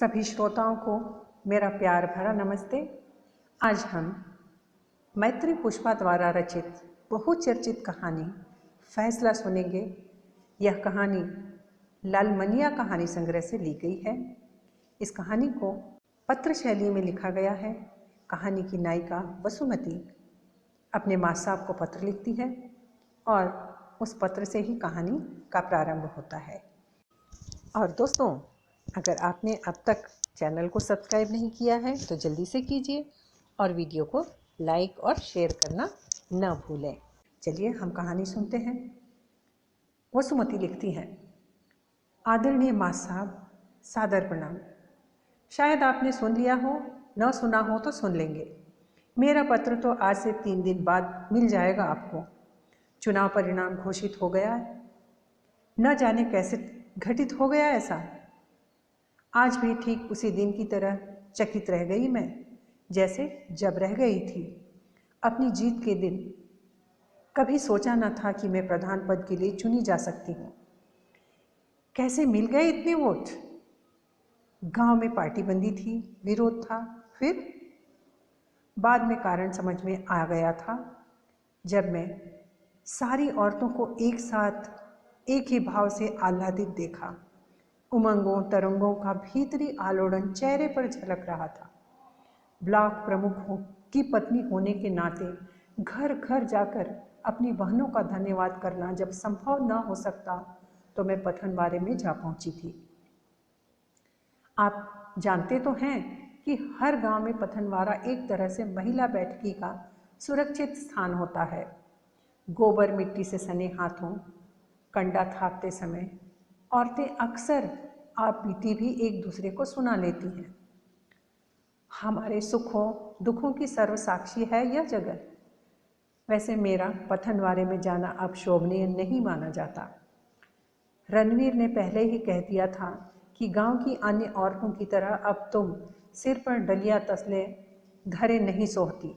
सभी श्रोताओं को मेरा प्यार भरा नमस्ते। आज हम मैत्री पुष्पा द्वारा रचित बहुचर्चित कहानी फैसला सुनेंगे। यह कहानी लालमनिया कहानी संग्रह से ली गई है। इस कहानी को पत्र शैली में लिखा गया है। कहानी की नायिका वसुमती अपने माँ साहब को पत्र लिखती है और उस पत्र से ही कहानी का प्रारंभ होता है। और दोस्तों, अगर आपने अब तक चैनल को सब्सक्राइब नहीं किया है तो जल्दी से कीजिए और वीडियो को लाइक और शेयर करना न भूलें। चलिए हम कहानी सुनते हैं। वसुमती लिखती हैं, आदरणीय माँ साहब, सादर प्रणाम। शायद आपने सुन लिया हो, न सुना हो तो सुन लेंगे। मेरा पत्र तो आज से 3 दिन बाद मिल जाएगा आपको। चुनाव परिणाम घोषित हो गया है। न जाने कैसे घटित हो गया ऐसा। आज भी ठीक उसी दिन की तरह चकित रह गई मैं, जैसे जब रह गई थी अपनी जीत के दिन। कभी सोचा न था कि मैं प्रधान पद के लिए चुनी जा सकती हूँ। कैसे मिल गए इतने वोट? गांव में पार्टीबंदी थी, विरोध था। फिर बाद में कारण समझ में आ गया था, जब मैं सारी औरतों को एक साथ एक ही भाव से आह्लादित देखा। उमंगों तरंगों का भीतरी आलोड़न चेहरे पर झलक रहा था। ब्लॉक प्रमुख की पत्नी होने के नाते घर घर जाकर अपनी बहनों का धन्यवाद करना जब संभव न हो सकता तो मैं पथनवारे में जा पहुंची थी। आप जानते तो हैं कि हर गांव में पथनवारा एक तरह से महिला बैठकी का सुरक्षित स्थान होता है। गोबर मिट्टी से सने हाथों कंडा थापते समय औरतें अक्सर आप बीती भी एक दूसरे को सुना लेती हैं। हमारे सुखों दुखों की सर्वसाक्षी है यह जगह। वैसे मेरा पथनवारे में जाना अब शोभनीय नहीं माना जाता। रणवीर ने पहले ही कह दिया था कि गांव की अन्य औरतों की तरह अब तुम सिर पर डलिया तसले धरे नहीं सोहती।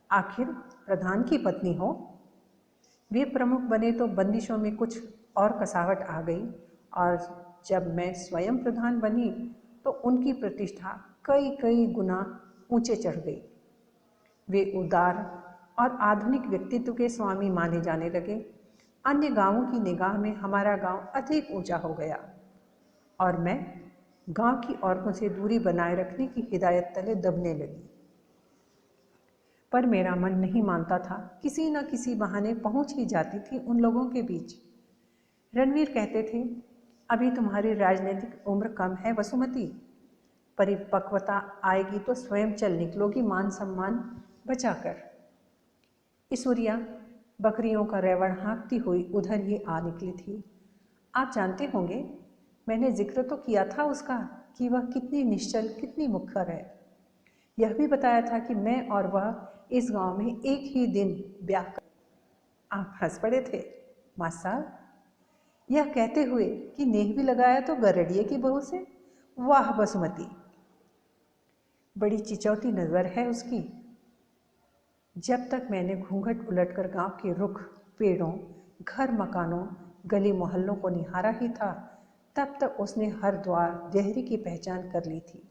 आखिर प्रधान की पत्नी हो। वे प्रमुख बने तो बंदिशों में कुछ और कसावट आ गई, और जब मैं स्वयं प्रधान बनी तो उनकी प्रतिष्ठा कई कई गुना ऊंचे चढ़ गई। वे उदार और आधुनिक व्यक्तित्व के स्वामी माने जाने लगे। अन्य गांवों की निगाह में हमारा गांव अधिक ऊंचा हो गया और मैं गांव की औरतों से दूरी बनाए रखने की हिदायत तले दबने लगी। पर मेरा मन नहीं मानता था। किसी न किसी बहाने पहुंच ही जाती थी उन लोगों के बीच। रणवीर कहते थे, अभी तुम्हारी राजनीतिक उम्र कम है वसुमती। परिपक्वता आएगी तो स्वयं चल निकलोगी मान सम्मान बचाकर। ईश्वरिया बकरियों का रेवड़ हाँकती हुई उधर ही आ निकली थी। आप जानते होंगे, मैंने जिक्र तो किया था उसका कि वह कितनी निश्चल कितनी मुखर है। यह भी बताया था कि मैं और वह इस गांव में एक ही दिन ब्याह कर। आप हंस पड़े थे माँ साहब, यह कहते हुए कि नेह भी लगाया तो गरड़िए की बहू से। वाह बसुमती, बड़ी चिचौती नज़र है उसकी। जब तक मैंने घूंघट उलटकर गांव के रुख पेड़ों घर मकानों गली मोहल्लों को निहारा ही था, तब तक उसने हर द्वार देहरी की पहचान कर ली थी।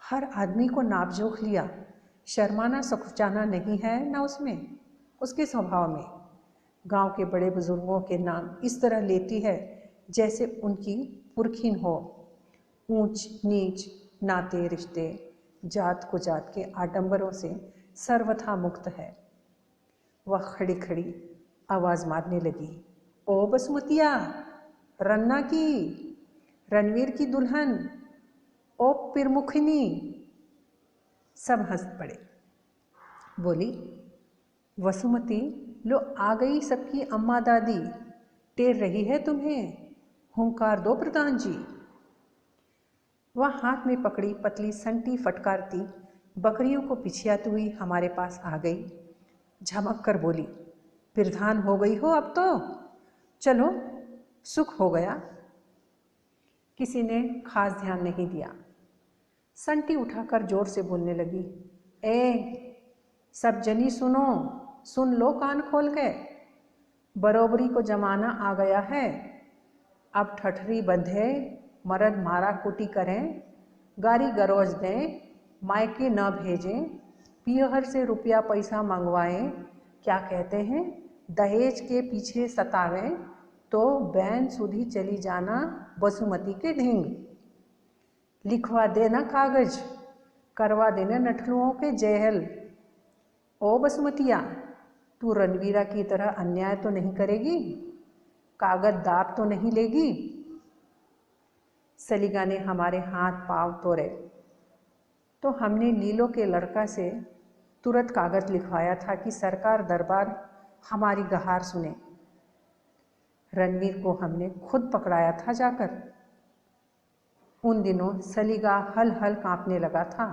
हर आदमी को नाप जोख लिया। शर्माना सकुचाना नहीं है न उसमें, उसके स्वभाव में। गांव के बड़े बुजुर्गों के नाम इस तरह लेती है जैसे उनकी पुरखिन हो। ऊंच नीच नाते रिश्ते जात को जात के आडंबरों से सर्वथा मुक्त है। वह खड़ी खड़ी आवाज़ मारने लगी, ओ बसुमतिया, रन्ना की, रणवीर की दुल्हन, ओ पिरमुखिनी। सब हंस पड़े। बोली, वसुमती, लो आ गई सबकी अम्मा दादी, टेर रही है तुम्हें, हुंकार दो प्रधान जी। वह हाथ में पकड़ी पतली संटी फटकारती बकरियों को पिछियाती हुई हमारे पास आ गई। झमक कर बोली, प्रधान हो गई हो अब तो, चलो सुख हो गया। किसी ने खास ध्यान नहीं दिया। संटी उठाकर जोर से बोलने लगी, ए सब जनी सुनो, सुन लो कान खोल के। बरोबरी को जमाना आ गया है। अब ठठरी बंधे मर्द मारा कुटी करें, गारी गरोज दें, मायके न भेजें, पीहर से रुपया पैसा मंगवाएं, क्या कहते हैं, दहेज के पीछे सतावें, तो बैन सुधी चली जाना बसुमती के ढींग। लिखवा देना कागज, करवा देना नठलुओं के जेहल। ओ बसुमतिया, तू रणवीरा की तरह अन्याय तो नहीं करेगी, कागज दाब तो नहीं लेगी। सलीगा ने हमारे हाथ पांव तोड़े तो हमने लीलो के लड़का से तुरंत कागज लिखवाया था कि सरकार दरबार हमारी गहार सुने। रणवीर को हमने खुद पकड़ाया था जाकर। उन दिनों सलीगा हल हल कांपने लगा था।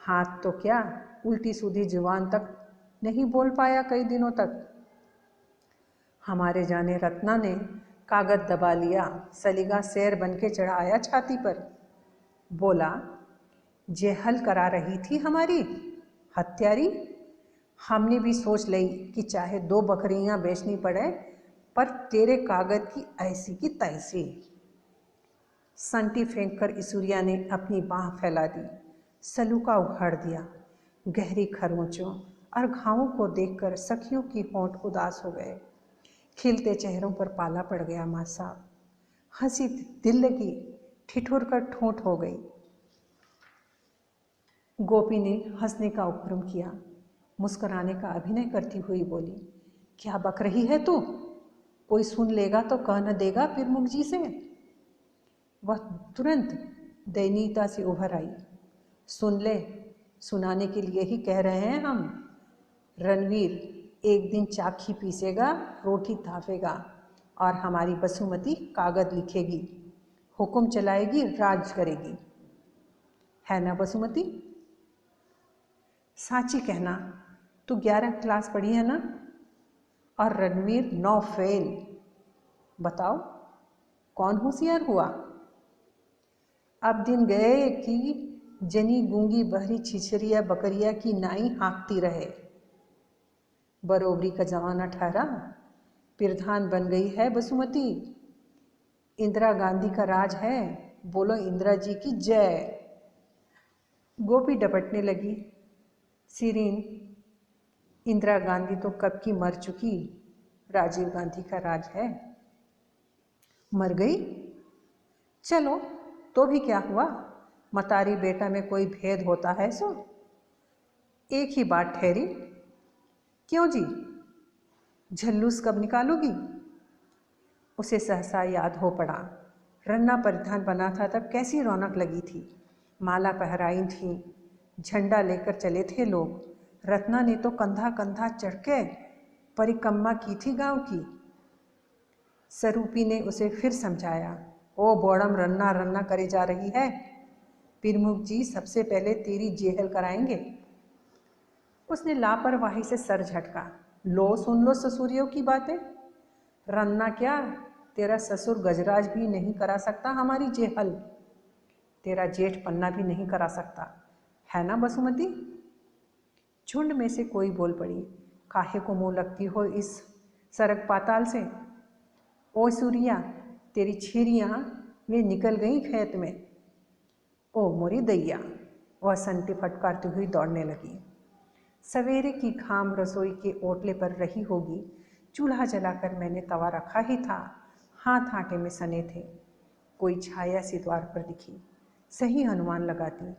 हाथ तो क्या, उल्टी सीधी जुबान तक नहीं बोल पाया कई दिनों तक। हमारे जाने रत्ना ने कागज दबा लिया। सलीगा शेर बन के चढ़ आया छाती पर। बोला, जे हल करा रही थी हमारी हत्यारी, हमने भी सोच ली कि चाहे 2 बकरियां बेचनी पड़े, पर तेरे कागज की ऐसी की तैसी। संटी फेंककर इसूरिया ने अपनी बाह फैला दी। सलूका उखाड़ दिया। गहरी खरोंचों और घावों को देखकर सखियों की होंठ उदास हो गए। खिलते चेहरों पर पाला पड़ गया। माँ साहब हंसी दिल लगी, ठिठुर कर ठूंठ हो गई। गोपी ने हंसने का उपक्रम किया, मुस्कुराने का अभिनय करती हुई बोली, क्या बक रही है तू? कोई सुन लेगा तो कह न देगा पिरमुख जी से। वह तुरंत दयनीयता से उभर आई। सुन ले, सुनाने के लिए ही कह रहे हैं हम। रणवीर एक दिन चाखी पीसेगा, रोटी थापेगा और हमारी बसुमती कागज लिखेगी, हुक्म चलाएगी, राज करेगी। है ना बसुमती? साची कहना, तू 11 क्लास पढ़ी है ना? और रणवीर 9 फेल। बताओ कौन होशियार हुआ? अब दिन गए कि जनी गूंगी बहरी छिछरिया बकरिया की नाई हाँकती रहे। बरोबरी का जमाना ठहरा, प्रधान बन गई है बसुमती। इंदिरा गांधी का राज है, बोलो इंदिरा जी की जय। गोपी डपटने लगी। सीरीन, इंदिरा गांधी तो कब की मर चुकी, राजीव गांधी का राज है। मर गई? चलो तो भी क्या हुआ, मतारी बेटा में कोई भेद होता है सो? एक ही बात ठहरी। क्यों जी, झल्लूस कब निकालोगी? उसे सहसा याद हो पड़ा, रन्ना परिधान बना था तब कैसी रौनक लगी थी। माला पहराई थी, झंडा लेकर चले थे लोग। रत्ना ने तो कंधा कंधा चढ़ के परिक्रमा की थी गांव की। सरूपी ने उसे फिर समझाया, ओ बोड़म रन्ना रन्ना करे जा रही है, प्रमुख जी सबसे पहले तेरी जेहल कराएंगे। उसने लापरवाही से सर झटका। लो सुन लो ससुरियों की बातें। रन्ना क्या, तेरा ससुर गजराज भी नहीं करा सकता हमारी जेहल। तेरा जेठ पन्ना भी नहीं करा सकता, है ना बसुमती? झुंड में से कोई बोल पड़ी, काहे को मुँह लगती हो इस सरक पाताल से? ओ सूरिया, तेरी छीरियाँ वे निकल गई खेत में। ओ मोरी दैया, वह संटी फटकारती हुई दौड़ने लगी। सवेरे की घाम रसोई के ओटले पर रही होगी। चूल्हा जलाकर मैंने तवा रखा ही था, हाथ आटे में सने थे। कोई छाया सी द्वार पर दिखी, सही अनुमान लगाती।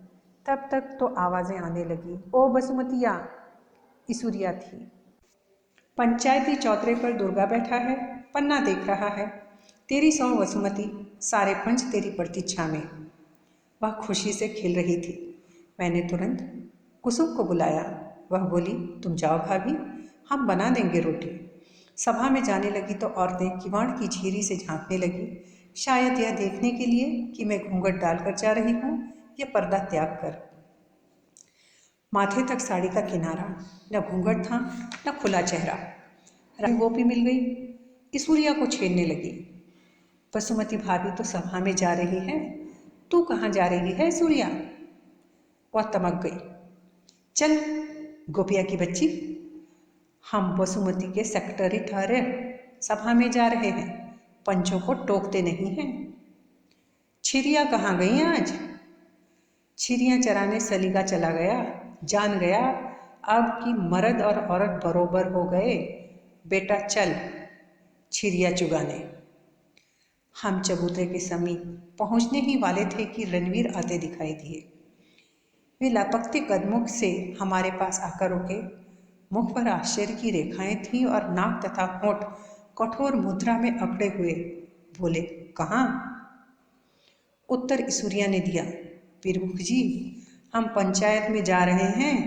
तब तक तो आवाज़ें आने लगी। ओ बसुमतिया, इसूरिया थी। पंचायती चौतरे पर दुर्गा बैठा है, पन्ना देख रहा है। तेरी सौ वसुमती, सारे पंच तेरी प्रतीक्षा में। वह खुशी से खिल रही थी। मैंने तुरंत कुसुम को बुलाया। वह बोली, तुम जाओ भाभी, हम बना देंगे रोटी। सभा में जाने लगी तो औरतें किवाड़ की झीरी से झांकने लगी, शायद यह देखने के लिए कि मैं घूंघट डालकर जा रही हूँ या पर्दा त्याग कर। माथे तक साड़ी का किनारा, न घूंघट था न खुला चेहरा। गोपी मिल गई, इसूरिया को छेड़ने लगी। बसुमती भाभी तो सभा में जा रही है, तू कहाँ जा रही है सूर्या? वह तमक गई। चल गोपिया की बच्ची, हम बसुमती के सेक्रेटरी ठहरे, सभा में जा रहे हैं, पंचों को टोकते नहीं हैं। छिरिया कहाँ गई आज? छिरियाँ चराने सलीका चला गया, जान गया अब कि मर्द और औरत बरोबर हो गए। बेटा चल छिरिया चुगाने। हम चबूतरे के समीप पहुंचने ही वाले थे कि रणवीर आते दिखाई दिए। वे लापकते कदमों से हमारे पास आकर रुके। मुख पर आश्चर्य की रेखाएं थीं और नाक तथा होंठ कठोर मुद्रा में अकड़े हुए। बोले, कहाँ? उत्तर ईश्वरिया ने दिया, प्रमुख जी, हम पंचायत में जा रहे हैं,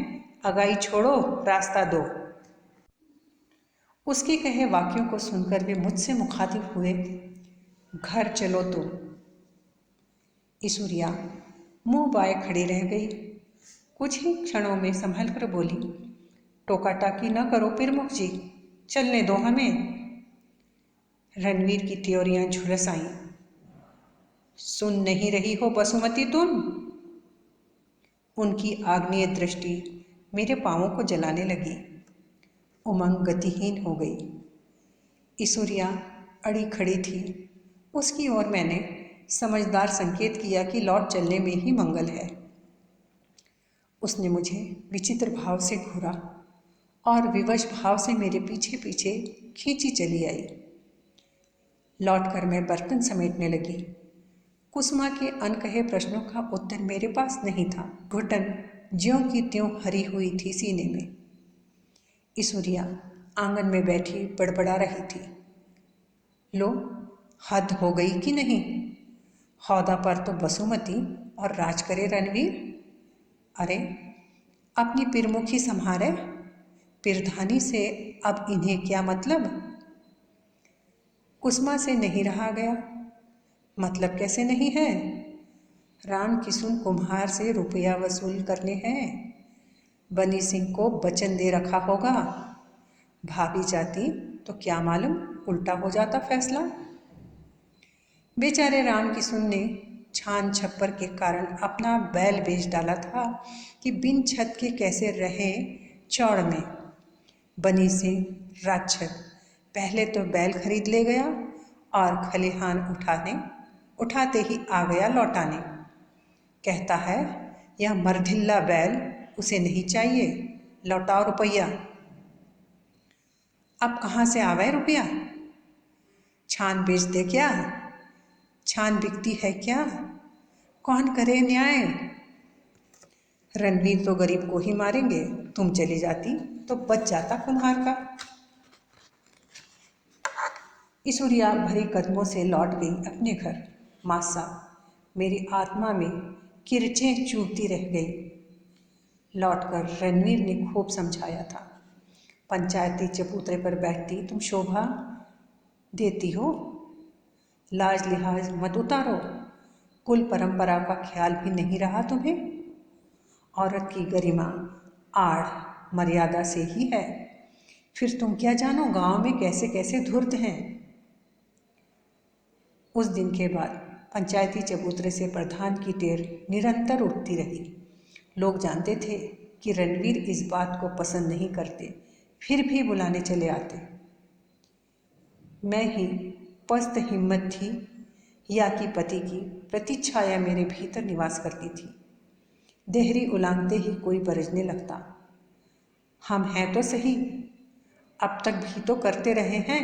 अगाई छोड़ो, रास्ता दो। उसके कहे वाक्यों को सुनकर वे मुझसे मुखातिब हुए, घर चलो तुम। ईश्वरिया मुंह बाए खड़ी रह गई। कुछ ही क्षणों में संभल कर बोली, टोका टाकी न करो प्रमुख जी, चलने दो हमें। रणवीर की त्योरियां झुलस आईं। सुन नहीं रही हो बसुमती तुम? उनकी आग्नेय दृष्टि मेरे पांवों को जलाने लगी। उमंग गतिहीन हो गई। ईश्वरिया अड़ी खड़ी थी। उसकी ओर मैंने समझदार संकेत किया कि लौट चलने में ही मंगल है। उसने मुझे विचित्र भाव से घूरा और विवश भाव से मेरे पीछे पीछे खींची चली आई। लौटकर मैं बर्तन समेटने लगी। कुसुमा के अनकहे प्रश्नों का उत्तर मेरे पास नहीं था। घुटन ज्यों की त्यों हरी हुई थी सीने में। ईश्वरिया आंगन में बैठी बड़बड़ा रही थी, लो हद हो गई कि नहीं? हौदा पर तो बसुमती और राज करे रणवीर। अरे अपनी पिरमुखी संभारे, पिरधानी से अब इन्हें क्या मतलब? कुसुमा से नहीं रहा गया। मतलब कैसे नहीं है? राम किशुन कुम्हार से रुपया वसूल करने हैं। बनी सिंह को वचन दे रखा होगा। भाभी जाती तो क्या मालूम उल्टा हो जाता फैसला। बेचारे राम किशुन ने छान छप्पर के कारण अपना बैल बेच डाला था कि बिन छत के कैसे रहे चौड़ में। बनी सिंह राक्षस पहले तो बैल खरीद ले गया और खलिहान उठाते ही आ गया लौटाने। कहता है यह मर्धिल्ला बैल उसे नहीं चाहिए, लौटाओ रुपया। अब कहाँ से आवे रुपया? छान बेच दे क्या? छान बिकती है क्या? कौन करे न्याय? रणवीर तो गरीब को ही मारेंगे, तुम चली जाती तो बच जाता कुम्हार का। ईश्वरिया भरी कदमों से लौट गई अपने घर। मासा मेरी आत्मा में किरचें चूभती रह गई। लौटकर रणवीर ने खूब समझाया था, पंचायती चबूतरे पर बैठती तुम शोभा देती हो, लाज लिहाज मत उतारो, कुल परंपरा का ख्याल भी नहीं रहा तुम्हें। औरत की गरिमा आड़ मर्यादा से ही है। फिर तुम क्या जानो गांव में कैसे कैसे धुर्त हैं। उस दिन के बाद पंचायती चबूतरे से प्रधान की टेर निरंतर उठती रही। लोग जानते थे कि रणवीर इस बात को पसंद नहीं करते, फिर भी बुलाने चले आते। मैं ही पस्त हिम्मत थी या कि पति की प्रतिच्छाया मेरे भीतर निवास करती थी। देहरी उलांगते ही कोई बरजने लगता, हम हैं तो सही, अब तक भी तो करते रहे हैं,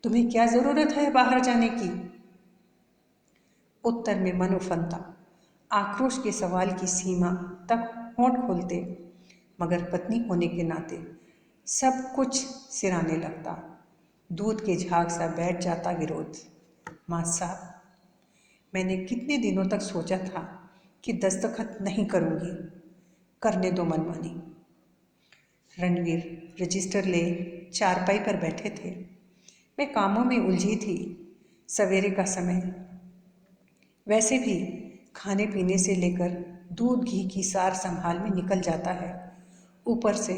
तुम्हें क्या ज़रूरत है बाहर जाने की? उत्तर में मन उफनता, आक्रोश के सवाल की सीमा तक होंठ खोलते, मगर पत्नी होने के नाते सब कुछ सिराने लगता। दूध के झाग सा बैठ जाता विरोध। माँ साहब, मैंने कितने दिनों तक सोचा था कि दस्तखत नहीं करूँगी, करने दो मनमानी। रणवीर रजिस्टर ले चारपाई पर बैठे थे। मैं कामों में उलझी थी। सवेरे का समय, वैसे भी खाने पीने से लेकर दूध घी की सार संभाल में निकल जाता है। ऊपर से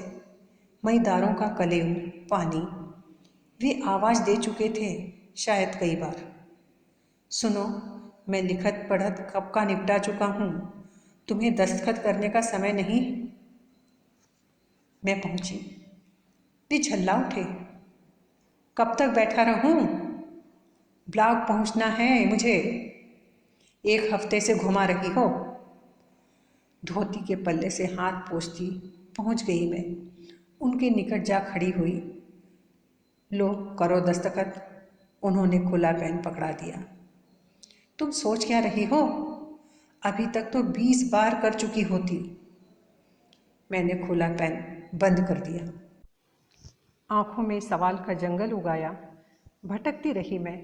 मईदारों का कलेऊ पानी। वे आवाज़ दे चुके थे शायद कई बार, सुनो मैं लिखत पढ़त कब का निपटा चुका हूँ, तुम्हें दस्तखत करने का समय नहीं। मैं पहुँची। वे झल्ला उठे, कब तक बैठा रहूँ, ब्लॉक पहुँचना है मुझे। 1 हफ्ते से घुमा रही हो। धोती के पल्ले से हाथ पोंछती पहुंच गई मैं। उनके निकट जा खड़ी हुई। लो करो दस्तखत। उन्होंने खुला पेन पकड़ा दिया। तुम सोच क्या रही हो? अभी तक तो 20 बार कर चुकी होती। मैंने खुला पेन बंद कर दिया। आंखों में सवाल का जंगल उगाया। भटकती रही मैं।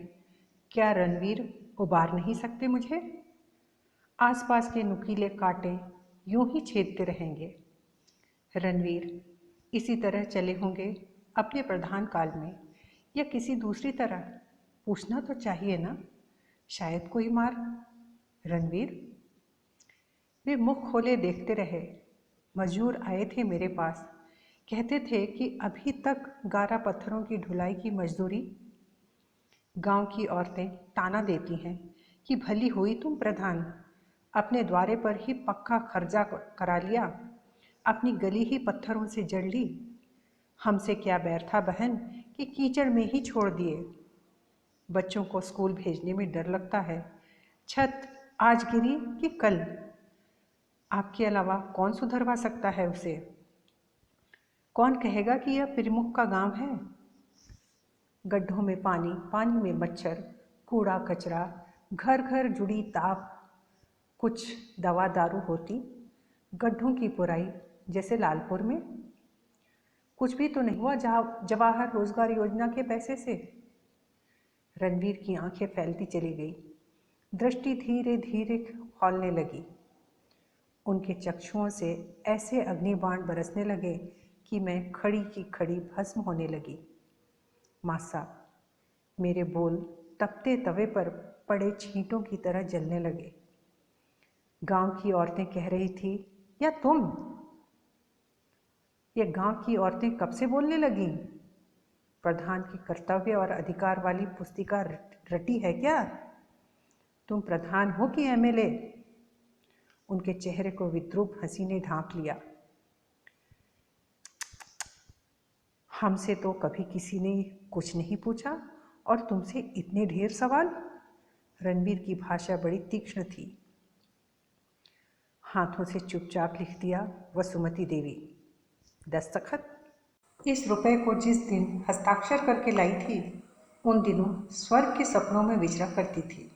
क्या रणवीर उबार नहीं सकते मुझे? आसपास के नुकीले कांटे यूं ही छेदते रहेंगे। रणवीर इसी तरह चले होंगे अपने प्रधान काल में, या किसी दूसरी तरह? पूछना तो चाहिए ना। शायद कोई मार। रणवीर। वे मुख खोले देखते रहे। मजदूर आए थे मेरे पास। कहते थे कि अभी तक गारा पत्थरों की ढुलाई की मजदूरी। गांव की औरतें ताना देती हैं कि भली हुई तुम प्रधान, अपने द्वारे पर ही पक्का खर्जा करा लिया, अपनी गली ही पत्थरों से जड़ ली। हमसे क्या बैर था बहन कि कीचड़ में ही छोड़ दिए। बच्चों को स्कूल भेजने में डर लगता है। छत आज गिरी कि कल। आपके अलावा कौन सुधरवा सकता है उसे? कौन कहेगा कि यह प्रमुख का गांव है? गड्ढों में पानी, पानी में मच्छर, कूड़ा कचरा, घर घर जुड़ी ताप। कुछ दवा दारू होती गड्ढों की पुराई, जैसे लालपुर में। कुछ भी तो नहीं हुआ जवाहर रोजगार योजना के पैसे से। रणवीर की आंखें फैलती चली गई। दृष्टि धीरे धीरे खौलने लगी। उनके चक्षुओं से ऐसे अग्निबाण बरसने लगे कि मैं खड़ी की खड़ी भस्म होने लगी। मासा, मेरे बोल तपते तवे पर पड़े छींटों की तरह जलने लगे। गांव की औरतें कह रही थी, या तुम? ये गांव की औरतें कब से बोलने लगीं? प्रधान की कर्तव्य और अधिकार वाली पुस्तिका रटी है क्या? तुम प्रधान हो कि एमएलए? उनके चेहरे को विद्रूप हंसी ने ढांक लिया। हमसे तो कभी किसी ने कुछ नहीं पूछा और तुमसे इतने ढेर सवाल। रणवीर की भाषा बड़ी तीक्ष्ण थी। हाथों से चुपचाप लिख दिया, वसुमती देवी। दस्तखत। इस रुपए को जिस दिन हस्ताक्षर करके लाई थी, उन दिनों स्वर्ग के सपनों में विचरा करती थी।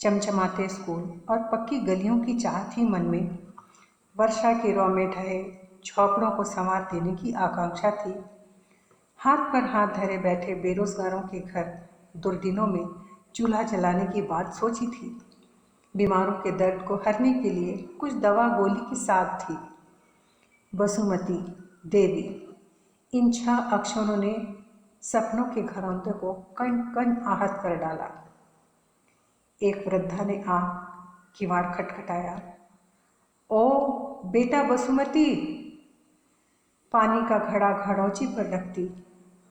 चमचमाते स्कूल और पक्की गलियों की चाह थी मन में। वर्षा के रौ में ढहे झोंपड़ों को संवार देने की आकांक्षा थी। हाथ पर हाथ धरे बैठे बेरोजगारों के घर दुर्दिनों में चूल्हा जलाने की बात सोची थी। बीमारों के दर्द को हरने के लिए कुछ दवा गोली की साथ थी। वसुमती देवी, इन 6 अक्षरों ने सपनों के घरौंदे को कण कण आहत कर डाला। एक वृद्धा ने किवाड़ खटखटाया। ओ बेटा वसुमती! पानी का घड़ा घड़ौची पर रखती,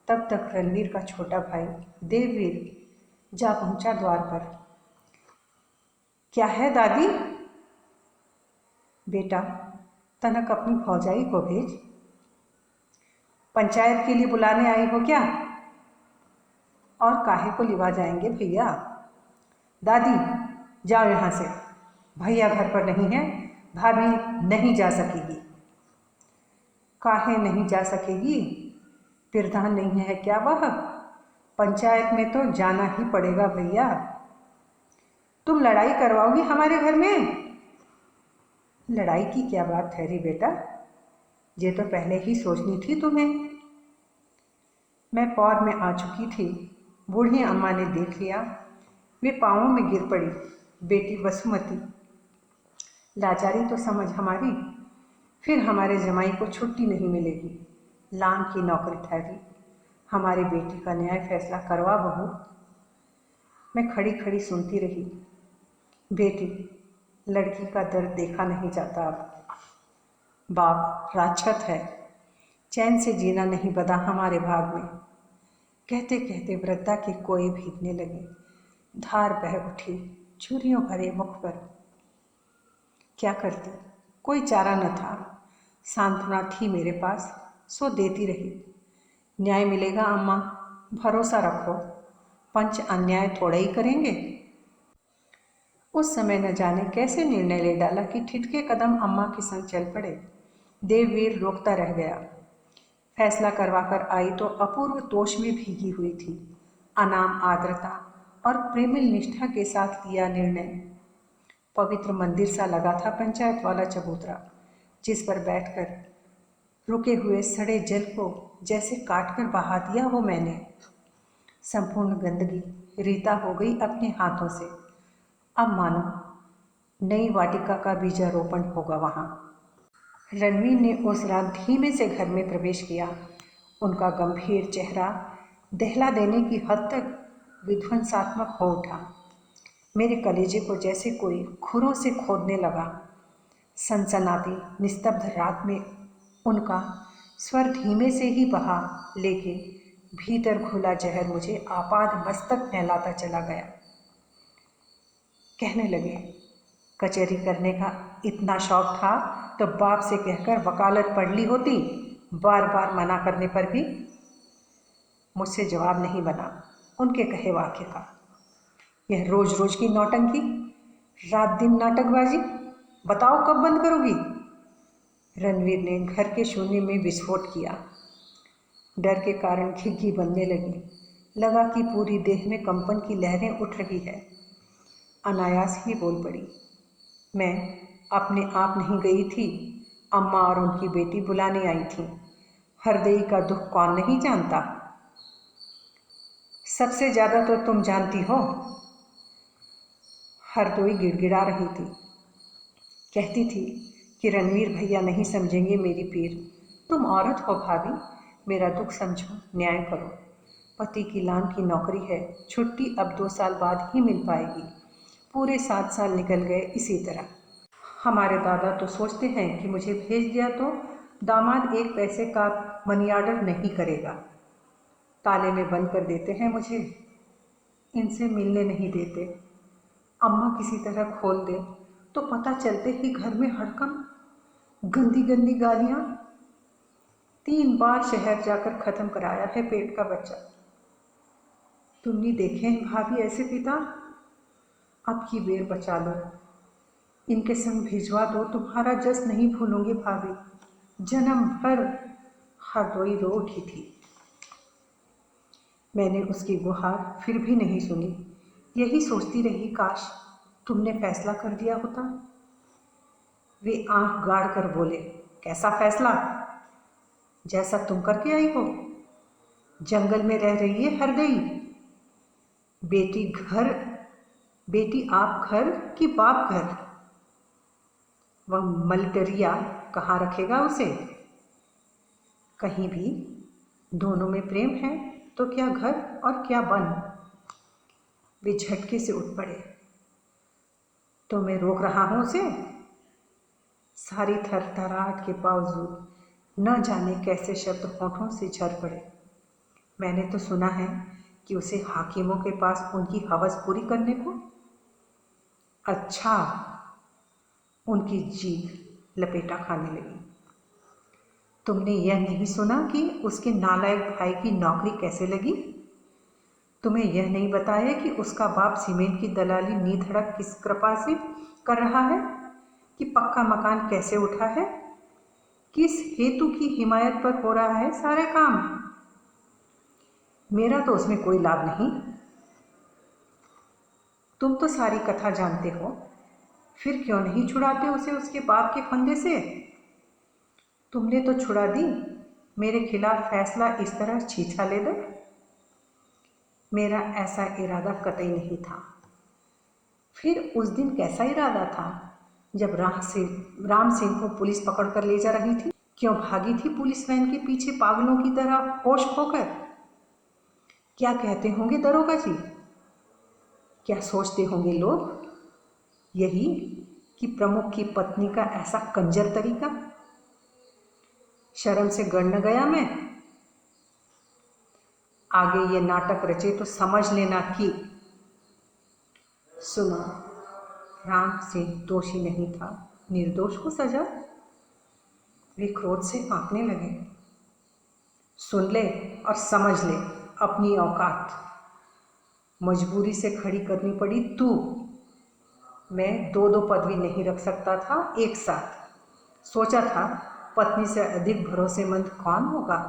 तब तक रणवीर का छोटा भाई देववीर जा पहुंचा द्वार पर। क्या है दादी? बेटा, तनक अपनी भौजाई को भेज। पंचायत के लिए बुलाने आई हो क्या? और काहे को लिवा जाएंगे भैया? दादी, जाओ यहाँ से। भैया घर पर नहीं है, भाभी नहीं जा सकेगी। काहे नहीं जा सकेगी? प्रधान नहीं है क्या वह? पंचायत में तो जाना ही पड़ेगा भैया। तुम लड़ाई करवाओगी हमारे घर में? लड़ाई की क्या बात ठहरी बेटा? ये तो पहले ही सोचनी थी तुम्हें। मैं पौर में आ चुकी थी। बूढ़ी अम्मा ने देख लिया। वे पाँवों में गिर पड़ी। बेटी वसुमती, लाचारी तो समझ हमारी, फिर हमारे जमाई को छुट्टी नहीं मिलेगी। लांग की नौकरी ठहरी। हमारी बेटी का न्याय फैसला करवा बहू। मैं खड़ी खड़ी सुनती रही। बेटी, लड़की का दर्द देखा नहीं जाता अब। बाप राक्षस है, चैन से जीना नहीं बदा हमारे भाग में। कहते कहते वृद्धा के कोए भीगने लगे। धार बह उठी छुरियों भरे मुख पर। क्या करती? कोई चारा न था। सांत्वना थी मेरे पास, सो देती रही। न्याय मिलेगा अम्मा, भरोसा रखो। पंच अन्याय थोड़ा ही करेंगे। उस समय न जाने कैसे निर्णय ले डाला कि ठिठके कदम अम्मा के संग चल पड़े। देववीर रोकता रह गया। फैसला करवाकर आई तो अपूर्व तोष में भीगी हुई थी। अनाम आर्द्रता और प्रेमिल निष्ठा के साथ लिया निर्णय। पवित्र मंदिर सा लगा था पंचायत वाला चबूतरा, जिस पर बैठकर रुके हुए सड़े जल को जैसे काटकर बहा दिया हो मैंने। संपूर्ण गंदगी रीता हो गई अपने हाथों से। अब मानो नई वाटिका का बीजारोपण होगा वहाँ। रणवीर ने उस रात धीमे से घर में प्रवेश किया। उनका गंभीर चेहरा दहला देने की हद तक विध्वंसात्मक हो उठा। मेरे कलेजे को जैसे कोई खुरों से खोदने लगा। सनसनाती निस्तब्ध रात में उनका स्वर धीमे से ही बहा, लेकिन भीतर घुला जहर मुझे आपाद मस्तक नहलाता चला गया। कहने लगे, कचहरी करने का इतना शौक था तो बाप से कहकर वकालत पढ़ ली होती। बार बार मना करने पर भी मुझसे जवाब नहीं बना उनके कहे वाक्य का। यह रोज रोज की नौटंकी, रात दिन नाटकबाजी, बताओ कब बंद करोगी? रणवीर ने घर के शून्य में विस्फोट किया। डर के कारण घिघी बनने लगी। लगा कि पूरी देह में कंपन की लहरें उठ रही है। अनायास ही बोल पड़ी, मैं अपने आप नहीं गई थी, अम्मा और उनकी बेटी बुलाने आई थी। हरदई का दुख कौन नहीं जानता? सबसे ज़्यादा तो तुम जानती हो। हरदोई गिड़गिड़ा रही थी। कहती थी कि रणवीर भैया नहीं समझेंगे मेरी पीर। तुम औरत हो भाभी, मेरा दुख समझो, न्याय करो। पति की लान की नौकरी है, छुट्टी अब 2 साल बाद ही मिल पाएगी। पूरे 7 साल निकल गए इसी तरह। हमारे दादा तो सोचते हैं कि मुझे भेज दिया तो दामाद 1 पैसे का मनी ऑर्डर नहीं करेगा। ताले में बंद कर देते हैं मुझे, इनसे मिलने नहीं देते। अम्मा किसी तरह खोल दे तो पता चलते ही घर में हड़कंप, गंदी गंदी गालियाँ। 3 बार शहर जाकर ख़त्म कराया है पेट का बच्चा। तुमने देखे हैं भाभी ऐसे पिता? अब की बेर बचा लो, इनके संग भिजवा दो, तुम्हारा जस नहीं भूलूंगी भाभी, जन्म भर। हरदोई रो उठी थी। मैंने उसकी गुहार फिर भी नहीं सुनी। यही सोचती रही, काश तुमने फैसला कर दिया होता। वे आंख गाड़ कर बोले, कैसा फैसला? जैसा तुम करके आई हो। जंगल में रह रही है हरदई। बेटी आप घर कि बाप घर? वह मलटरिया कहाँ रखेगा उसे? कहीं भी। दोनों में प्रेम है तो क्या घर और क्या वन। वे झटके से उठ पड़े। तो मैं रोक रहा हूँ उसे? सारी थरथराहट के बावजूद न जाने कैसे शब्द होठों से झर पड़े। मैंने तो सुना है कि उसे हाकिमों के पास उनकी हवस पूरी करने को। अच्छा। उनकी जीभ लपेटा खाने लगी। तुमने यह नहीं सुना कि उसके नालायक भाई की नौकरी कैसे लगी? तुम्हें यह नहीं बताया कि उसका बाप सीमेंट की दलाली नीधड़क किस कृपा से कर रहा है, कि पक्का मकान कैसे उठा है, किस हेतु की हिमायत पर हो रहा है सारे काम। मेरा तो उसमें कोई लाभ नहीं। तुम तो सारी कथा जानते हो, फिर क्यों नहीं छुड़ाते उसे उसके बाप के फंदे से? तुमने तो छुड़ा दी। मेरे खिलाफ फैसला इस तरह छीछा ले दो। मेरा ऐसा इरादा कतई नहीं था। फिर उस दिन कैसा इरादा था जब राम सिंह को पुलिस पकड़ कर ले जा रही थी? क्यों भागी थी पुलिस वैन के पीछे पागलों की तरह होश खोकर? क्या कहते होंगे दरोगा जी? क्या सोचते होंगे लोग? यही कि प्रमुख की पत्नी का ऐसा कंजर तरीका। शर्म से गड़ न गया मैं। आगे ये नाटक रचे तो समझ लेना कि सुनो, राम सिंह दोषी नहीं था, निर्दोष को सजा। वे क्रोध से कांपने लगे। सुन ले और समझ ले अपनी औकात। मजबूरी से खड़ी करनी पड़ी तू। मैं दो दो पदवी नहीं रख सकता था एक साथ। सोचा था पत्नी से अधिक भरोसेमंद कौन होगा।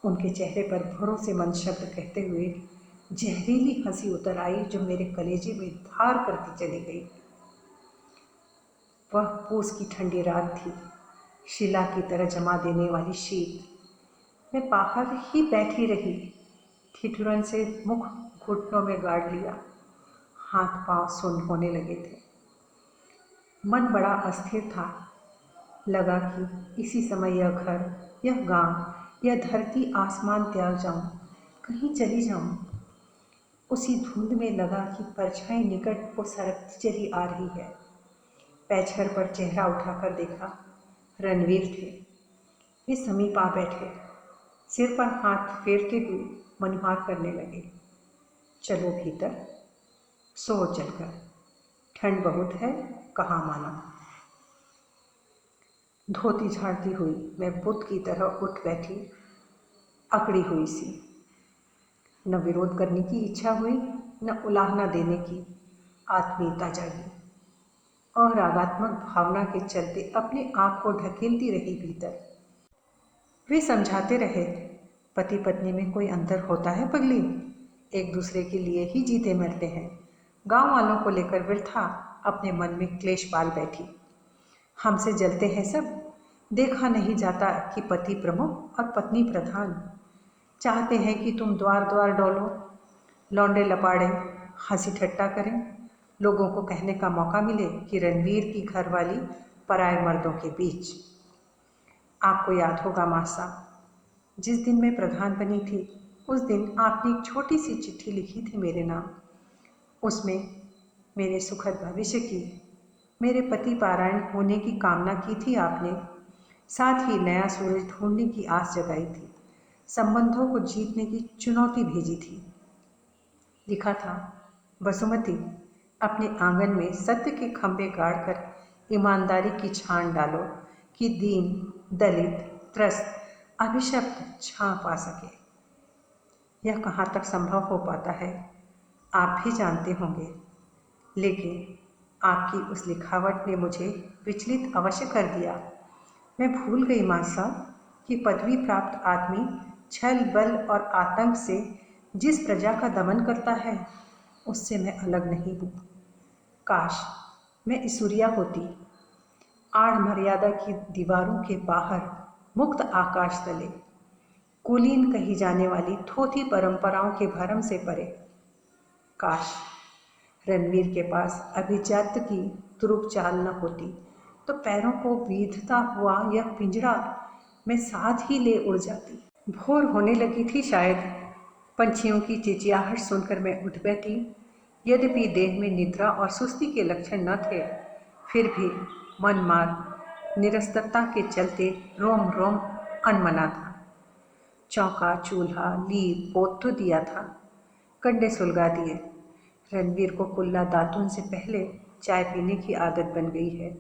उनके चेहरे पर भरोसेमंद शब्द कहते हुए जहरीली हंसी उतर आई जो मेरे कलेजे में धार करती चली गई। वह पूस की ठंडी रात थी, शिला की तरह जमा देने वाली शीत। मैं बाहर ही बैठी रही, ठिठुरन से मुख घुटनों में गाड़ लिया। हाथ पांव सुन्न होने लगे थे। मन बड़ा अस्थिर था। लगा कि इसी समय यह घर, यह गांव, यह धरती आसमान त्याग जाऊं, कहीं चली जाऊं। उसी धुंध में लगा कि परछाई निकट को सरकती चली आ रही है। पैछर पर चेहरा उठाकर देखा, रणवीर थे। वे समीप आ बैठे, सिर पर हाथ फेरते हुए मनुहार करने लगे। चलो भीतर, सो चलकर, ठंड बहुत है, कहाँ माना। धोती झाड़ती हुई मैं बुद्ध की तरह उठ बैठी, अकड़ी हुई सी। न विरोध करने की इच्छा हुई, न उलाहना देने की आत्मीयता जागी। अरागात्मक भावना के चलते अपने आप को ढकेलती रही भीतर। वे समझाते रहे, पति पत्नी में कोई अंतर होता है पगली, एक दूसरे के लिए ही जीते मरते हैं। गांव वालों को लेकर वृथा अपने मन में क्लेश पाल बैठी। हमसे जलते हैं सब, देखा नहीं जाता कि पति प्रमुख और पत्नी प्रधान। चाहते हैं कि तुम द्वार द्वार डोलो, लौंडे लपाड़े हंसी ठट्टा करें, लोगों को कहने का मौका मिले कि रणवीर की घरवाली पराए मर्दों के बीच। आपको याद होगा मासा, जिस दिन मैं प्रधान बनी थी उस दिन आपने एक छोटी सी चिट्ठी लिखी थी मेरे नाम। उसमें मेरे सुखद भविष्य की, मेरे पति पारायण होने की कामना की थी आपने। साथ ही नया सूरज ढूंढने की आस जगाई थी, संबंधों को जीतने की चुनौती भेजी थी। लिखा था, बसुमती, अपने आंगन में सत्य के खंभे गाड़कर ईमानदारी की छान डालो कि दीन, दलित, त्रस्त, अभिशप्त छां पा सके। यह कहाँ तक संभव हो पाता है आप भी जानते होंगे, लेकिन आपकी उस लिखावट ने मुझे विचलित अवश्य कर दिया। मैं भूल गई मासा कि पदवी प्राप्त आदमी छल बल और आतंक से जिस प्रजा का दमन करता है उससे मैं अलग नहीं हूँ। काश मैं ईश्वरिया होती, आड़ मर्यादा की दीवारों के बाहर मुक्त आकाश तले, कुलीन कही जाने वाली थोथी परंपराओं के भरम से परे। काश रणवीर के पास अभिजात्य की तुरुप चाल न होती तो पैरों को बीधता हुआ यह पिंजरा मैं साथ ही ले उड़ जाती। भोर होने लगी थी शायद। पंछियों की चिचियाहट सुनकर मैं उठ बैठी। यद्यपि देह में निद्रा और सुस्ती के लक्षण न थे, फिर भी मन मार निरस्तता के चलते रोम रोम अनमना था। चौका, चूल्हा, लीप पोत तो दिया था, कंडे सुलगा दिए। रणवीर को कुल्ला दातुन से पहले चाय पीने की आदत बन गई है।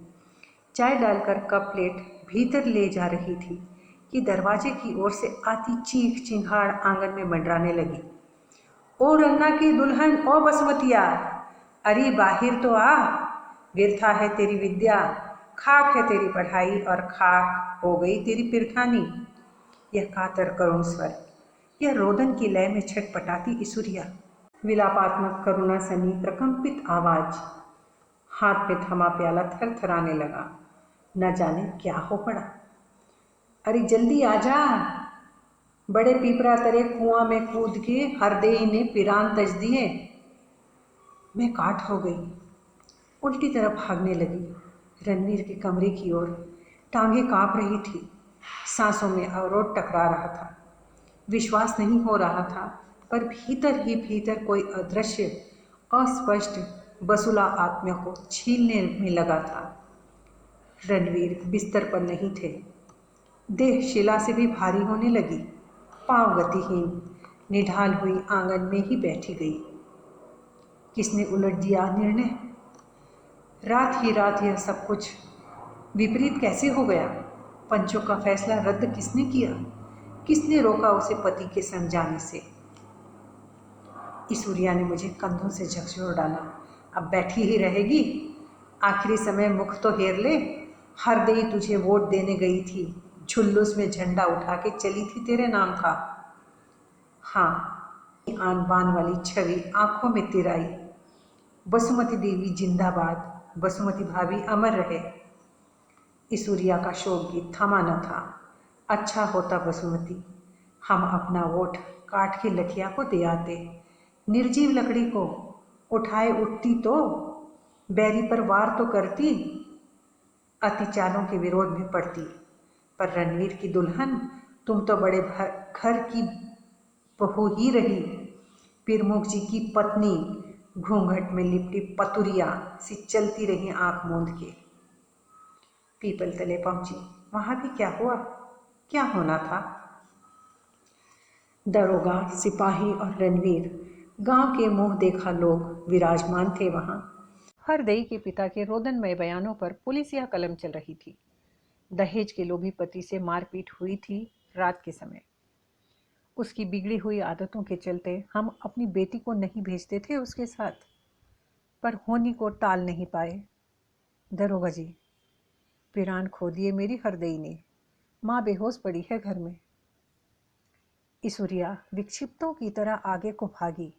चाय डालकर कप प्लेट भीतर ले जा रही थी कि दरवाजे की ओर से आती चीख चिंगाड़ आंगन में मंडराने लगी। ओ रन्ना की दुल्हन, ओ बसमतिया, अरे बाहिर तो आ, व्यर्था है तेरी विद्या, खाक है तेरी पढ़ाई और खाक हो गई तेरी पिरखानी। यह कातर करुण स्वर, यह रोदन की लय में छटपटाती ईसुरिया, विलापात्मक करुणा सनी प्रकंपित आवाज। हाथ में थमा प्याला थरथराने लगा, न जाने क्या हो पड़ा। अरे जल्दी आ जा, बड़े पीपरा तरे कुआं में कूद के हरदेई ने पिरान तज दिए। मैं काठ हो गई, उल्टी तरफ भागने लगी रणवीर के कमरे की ओर। टांगें कांप रही थी, सांसों में अवरोध टकरा रहा था। विश्वास नहीं हो रहा था, पर भीतर ही भीतर कोई अदृश्य अस्पष्ट बसुला आत्मा को छीलने में लगा था। रणवीर बिस्तर पर नहीं थे। देह शिला से भी भारी होने लगी। पांव गतिहीन निढाल हुई आंगन में ही बैठी गई। किसने उलट दिया निर्णय? रात ही रात यह सब कुछ विपरीत कैसे हो गया? पंचों का फैसला रद्द किसने किया? किसने रोका उसे पति के संग जाने से? ईश्वरिया ने मुझे कंधों से झकझोर डाला। अब बैठी ही रहेगी? आखिरी समय मुख तो हेर ले। हरदई तुझे वोट देने गई थी, झुल्लूस में झंडा उठा के चली थी तेरे नाम का। हाँ, आन बान वाली छवि आंखों में तिराई। बसुमती देवी जिंदाबाद, बसुमती भाभी अमर रहे। ईसूरिया का शोक गीत थमा न था। अच्छा होता बसुमती, हम अपना वोट काठ की लठिया को दे आते, निर्जीव लकड़ी को उठाए उठती तो बैरी पर वार तो करती, अति चालों के विरोध में पड़ती। पर रणवीर की दुल्हन, तुम तो बड़े घर की बहू ही रही। पीरमुख जी की पत्नी घूंघट में लिपटी पतुरिया सी चलती रही आंख मूंद के। पीपल तले पहुंची। वहां भी क्या हुआ? क्या होना था? दरोगा, सिपाही और रणवीर, गांव के मुंह देखा लोग विराजमान थे वहां। हरदई के पिता के रोदनमय बयानों पर पुलिसिया कलम चल रही थी। दहेज के लोभी पति से मारपीट हुई थी रात के समय। उसकी बिगड़ी हुई आदतों के चलते हम अपनी बेटी को नहीं भेजते थे उसके साथ, पर होनी को टाल नहीं पाए। दरोगा जी, पिरान खो दिए मेरी हरदई ने। माँ बेहोश पड़ी है घर में। ईश्वरिया विक्षिप्तों की तरह आगे को भागी,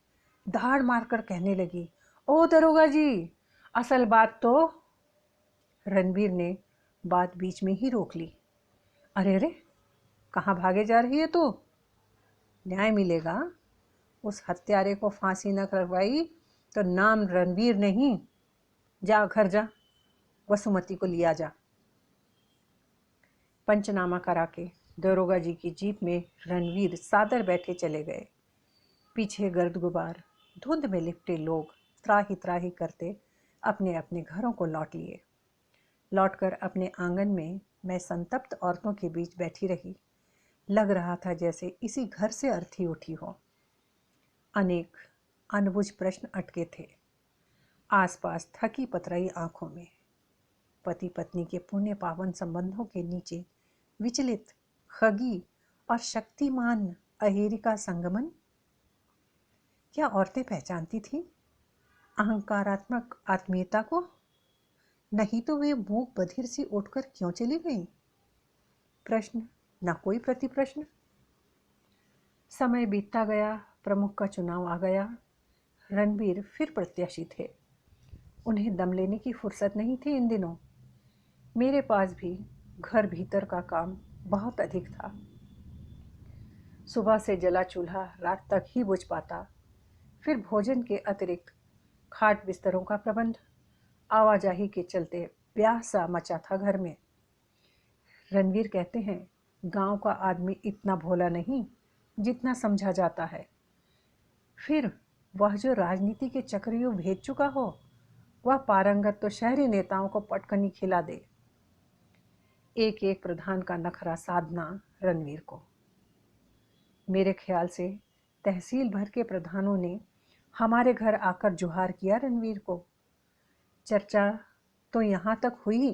दहाड़ मारकर कहने लगी, ओ दरोगा जी, असल बात तो। रणवीर ने बात बीच में ही रोक ली। अरे अरे, कहाँ भागे जा रही है तू? न्याय मिलेगा। उस हत्यारे को फांसी न करवाई तो नाम रणवीर नहीं। जा घर जा, वसुमती को लिया जा। पंचनामा करा के दरोगा जी की जीप में रणवीर सादर बैठे चले गए। पीछे गर्द गुबार, धुंध में लिपटे लोग त्राही त्राही करते अपने अपने घरों को लौट लिए। लौटकर अपने आंगन में मैं संतप्त औरतों के बीच बैठी रही। लग रहा था जैसे इसी घर से अर्थी उठी हो। अनेक अनबुझ प्रश्न अटके थे आसपास थकी पतराई आंखों में। पति पत्नी के पुण्य पावन संबंधों के नीचे विचलित खगी और शक्तिमान अहेरी का संगमन। क्या औरतें पहचानती थीं अहंकारात्मक आत्मीयता को? नहीं तो वे मूक बधिर सी उठकर क्यों चली गईं? प्रश्न न कोई प्रति प्रश्न। समय बीतता गया, प्रमुख का चुनाव आ गया। रणवीर फिर प्रत्याशी थे। उन्हें दम लेने की फुर्सत नहीं थी इन दिनों। मेरे पास भी घर भीतर का काम बहुत अधिक था। सुबह से जला चूल्हा रात तक ही बुझ पाता। फिर भोजन के अतिरिक्त खाट बिस्तरों का प्रबंध। आवाजाही के चलते ब्याह सा मचा था घर में। रणवीर कहते हैं, गांव का आदमी इतना भोला नहीं जितना समझा जाता है। फिर वह जो राजनीति के चक्रव्यूह भेज चुका हो, वह पारंगत तो शहरी नेताओं को पटकनी खिला दे। एक एक प्रधान का नखरा साधना रणवीर को। मेरे ख्याल से तहसील भर के प्रधानों ने हमारे घर आकर जुहार किया रणवीर को। चर्चा तो यहाँ तक हुई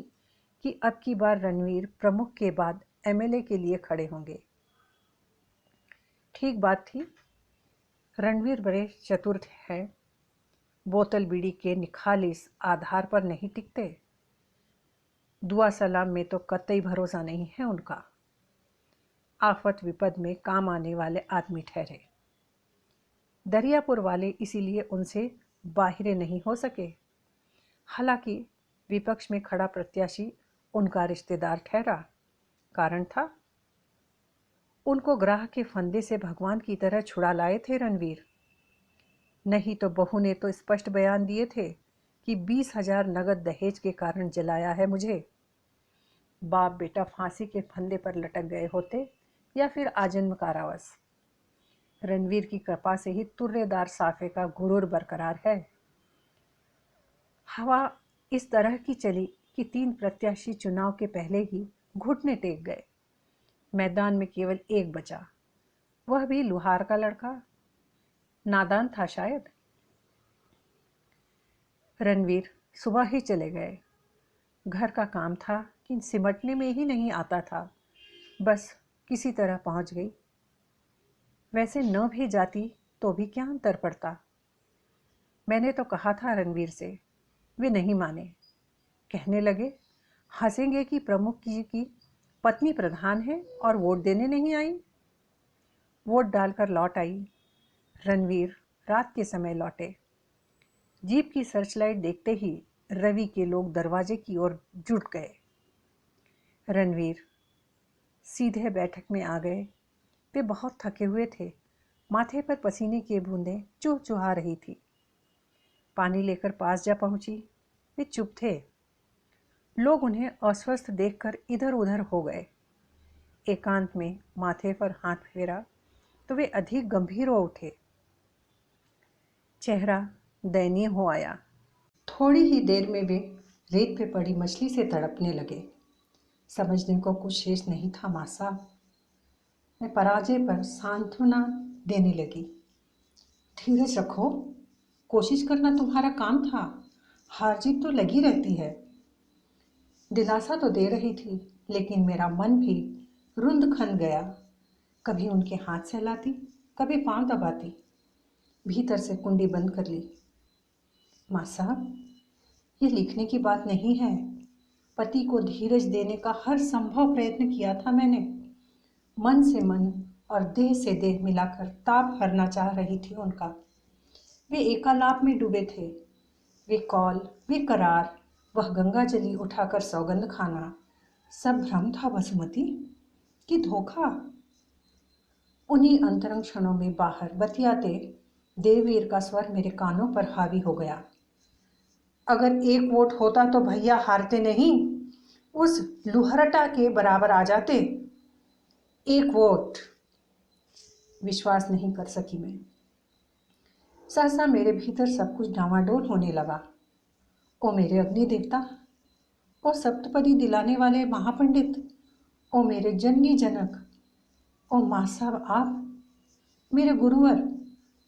कि अब की बार रणवीर प्रमुख के बाद एमएलए के लिए खड़े होंगे। ठीक बात थी। रणवीर बड़े चतुर है। बोतल बीड़ी के निखालिस आधार पर नहीं टिकते। दुआ सलाम में तो कतई भरोसा नहीं है उनका। आफत विपद में काम आने वाले आदमी ठहरे। दरियापुर वाले इसीलिए उनसे बाहिरे नहीं हो सके। हालांकि विपक्ष में खड़ा प्रत्याशी उनका रिश्तेदार ठहरा। कारण था, उनको ग्राह के फंदे से भगवान की तरह छुड़ा लाए थे रणवीर। नहीं तो बहू ने तो स्पष्ट बयान दिए थे कि 20,000 नगद दहेज के कारण जलाया है मुझे। बाप बेटा फांसी के फंदे पर लटक गए होते या फिर आजन्म कारावास। रणवीर की कृपा से ही तुर्रेदार साफे का गुरूर बरकरार है। हवा इस तरह की चली कि 3 प्रत्याशी चुनाव के पहले ही घुटने टेक गए। मैदान में केवल एक बचा, वह भी लुहार का लड़का। नादान था शायद। रणवीर सुबह ही चले गए। घर का काम था कि सिमटने में ही नहीं आता था। बस किसी तरह पहुंच गई। वैसे न भी जाती तो भी क्या अंतर पड़ता। मैंने तो कहा था रणवीर से, वे नहीं माने। कहने लगे हंसेंगे कि प्रमुख जी की पत्नी प्रधान है और वोट देने नहीं आई। वोट डालकर लौट आई। रणवीर रात के समय लौटे। जीप की सर्चलाइट देखते ही रवि के लोग दरवाजे की ओर जुट गए। रणवीर सीधे बैठक में आ गए। वे बहुत थके हुए थे। माथे पर पसीने की बूंदें चुह चुहा रही थी। पानी लेकर पास जा पहुंची। वे चुप थे। लोग उन्हें अस्वस्थ देखकर इधर उधर हो गए। एकांत में माथे पर हाथ फेरा तो वे अधिक गंभीर हो उठे। चेहरा दयनीय हो आया। थोड़ी ही देर में वे रेत पे पड़ी मछली से तड़पने लगे। समझने को कुछ शेष नहीं था मां साहब। मैं पराजय पर सांत्वना देने लगी। धीरज रखो, कोशिश करना तुम्हारा काम था। हार जीत तो लगी रहती है। दिलासा तो दे रही थी, लेकिन मेरा मन भी रुंध खन गया। कभी उनके हाथ सहलाती, कभी पांव दबाती। भीतर से कुंडी बंद कर ली। मां साहब, ये लिखने की बात नहीं है। पति को धीरज देने का हर संभव प्रयत्न किया था मैंने। मन से मन और देह से देह मिलाकर ताप हरना चाह रही थी उनका। वे एकालाप में डूबे थे। वे कौल, वे करार, वह गंगा जली उठाकर सौगंध खाना, सब भ्रम था वसुमती कि धोखा। उन्हीं अंतरंग क्षणों में बाहर बतियाते देववीर का स्वर मेरे कानों पर हावी हो गया। अगर एक वोट होता तो भैया हारते नहीं, उस लुहरटा के बराबर आ जाते। एक वोट। विश्वास नहीं कर सकी मैं। सहसा मेरे भीतर सब कुछ डावाडोल होने लगा। ओ मेरे अग्नि देवता, ओ सप्तपदी दिलाने वाले महापंडित, ओ मेरे जननी जनक, ओ मां साहब आप, मेरे गुरुवर,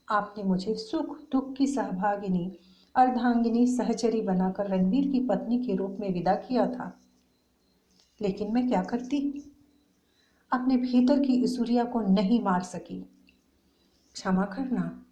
आपने मुझे सुख दुख की सहभागिनी, अर्धांगिनी, सहचरी बनाकर रणवीर की पत्नी के रूप में विदा किया था। लेकिन मैं क्या करती? अपने भीतर की इसूरिया को नहीं मार सकी। क्षमा करना,